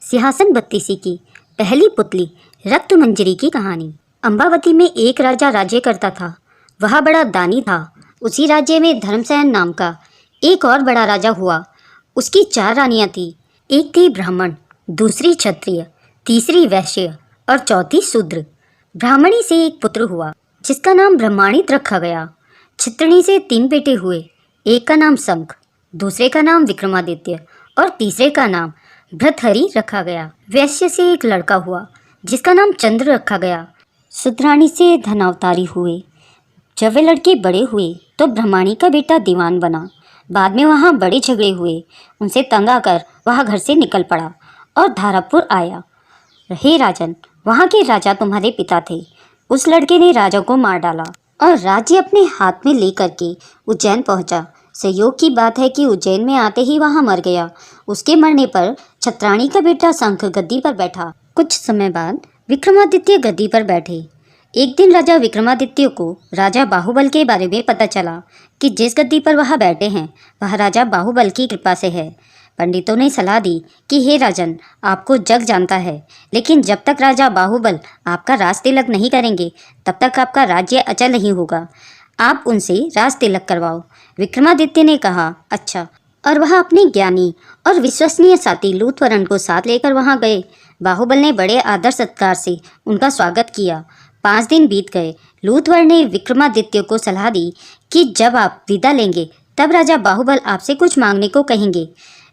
सिंहासन बत्तीसी की पहली पुतली रक्तमंजरी की कहानी। अम्बावती में एक राजा राज्य करता था। वह बड़ा दानी था। उसी राज्य में धर्मसेन नाम का एक और बड़ा राजा हुआ। उसकी 4 रानियां थीं। एक थी ब्राह्मण, दूसरी क्षत्रिय, तीसरी वैश्य और चौथी शूद्र। ब्राह्मणी से एक पुत्र हुआ जिसका नाम ब्रह्माणित रखा गया। क्षत्रिणी से 3 बेटे हुए। एक का नाम शंख, दूसरे का नाम विक्रमादित्य और तीसरे का नाम भृतहरि रखा गया। वैश्य से एक लड़का हुआ जिसका नाम चंद्र रखा गया। शूद्राणी से धनावतारी हुए। जब वे लड़के बड़े हुए तो ब्रह्माणी का बेटा दीवान बना। बाद में वहाँ बड़े झगड़े हुए। उनसे तंग आकर वह घर से निकल पड़ा और धारापुर आया। हे राजन, वहाँ के राजा तुम्हारे पिता थे। उस लड़के ने राजा को मार डाला और राज्य अपने हाथ में लेकर के उज्जैन पहुँचा। संयोग की बात है कि उज्जैन में आते ही वहाँ मर गया। उसके मरने पर छत्राणी का बेटा शंख गद्दी पर बैठा। कुछ समय बाद विक्रमादित्य गद्दी पर बैठे। एक दिन राजा विक्रमादित्य को राजा बाहुबल के बारे में पता चला कि जिस गद्दी पर वह बैठे हैं वह राजा बाहुबल की कृपा से है। पंडितों ने सलाह दी कि हे राजन, आपको जग जानता है, लेकिन जब तक राजा बाहुबल आपका राज तिलक नहीं करेंगे तब तक आपका राज्य अचल नहीं होगा। आप उनसे राज तिलक करवाओ। विक्रमादित्य ने कहा, अच्छा। और वह अपने ज्ञानी और विश्वसनीय साथी लूथवरण को साथ लेकर वहां गए। बाहुबल ने बड़े आदर सत्कार से उनका स्वागत किया। 5 दिन बीत गए। लूथवरण ने विक्रमादित्य को सलाह दी कि जब आप विदा लेंगे तब राजा बाहुबल आपसे कुछ मांगने को कहेंगे।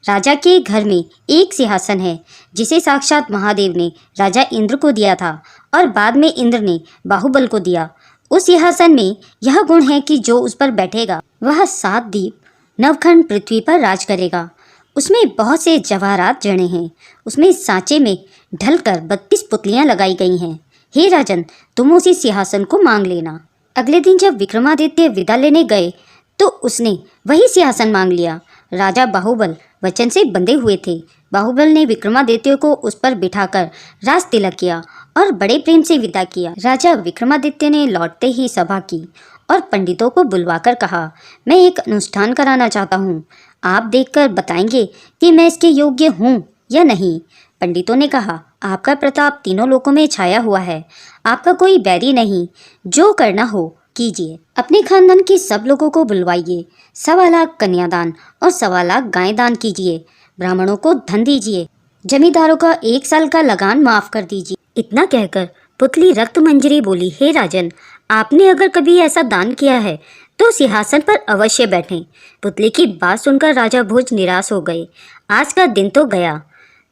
राजा के घर में एक सिंहासन है जिसे साक्षात महादेव ने राजा इंद्र को दिया था और बाद में इंद्र ने बाहुबल को दिया। उस सिंहासन में यह गुण है कि जो उस पर बैठेगा वह 7 द्वीप नवखंड पृथ्वी पर राज करेगा। उसमें बहुत से जवाहरात जड़े हैं। उसमें सांचे में ढलकर 32 पुतलियां लगाई गई हैं। हे राजन, तुम उसी सिंहासन को मांग लेना। अगले दिन जब विक्रमादित्य विदा लेने गए तो उसने वही सिंहासन मांग लिया। राजा बाहुबल वचन से बंधे हुए थे। बाहुबल ने विक्रमादित्य को उस पर बिठाकर राज तिलक किया और बड़े प्रेम से विदा किया। राजा विक्रमादित्य ने लौटते ही सभा की और पंडितों को बुलवाकर कहा, मैं एक अनुष्ठान कराना चाहता हूँ। आप देखकर बताएंगे कि मैं इसके योग्य हूँ या नहीं। पंडितों ने कहा, आपका प्रताप तीनों लोकों में छाया हुआ है। आपका कोई बैरी नहीं। जो करना हो कीजिए। अपने खानदान के सब लोगों को बुलवाइए। 1.25 लाख कन्यादान और 1.25 लाख गाय दान कीजिए। ब्राह्मणों को धन दीजिए। जमींदारों का 1 साल का लगान माफ कर दीजिए। इतना कहकर पुतली रक्तमंजरी बोली, हे राजन, आपने अगर कभी ऐसा दान किया है तो सिंहासन पर अवश्य बैठें। पुतली की बात सुनकर राजा भोज निराश हो गए। आज का दिन तो गया,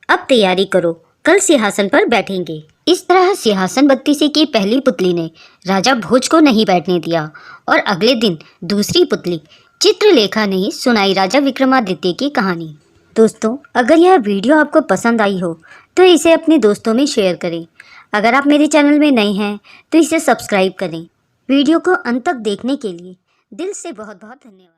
अब तैयारी करो, कल सिंहासन पर बैठेंगे। इस तरह सिंहासन बत्तीसी की पहली पुतली ने राजा भोज को नहीं बैठने दिया और अगले दिन दूसरी पुतली चित्रलेखा ने सुनाई राजा विक्रमादित्य की कहानी। दोस्तों, अगर यह वीडियो आपको पसंद आई हो तो इसे अपने दोस्तों में शेयर करें। अगर आप मेरे चैनल में नए हैं तो इसे सब्सक्राइब करें। वीडियो को अंत तक देखने के लिए दिल से बहुत बहुत धन्यवाद।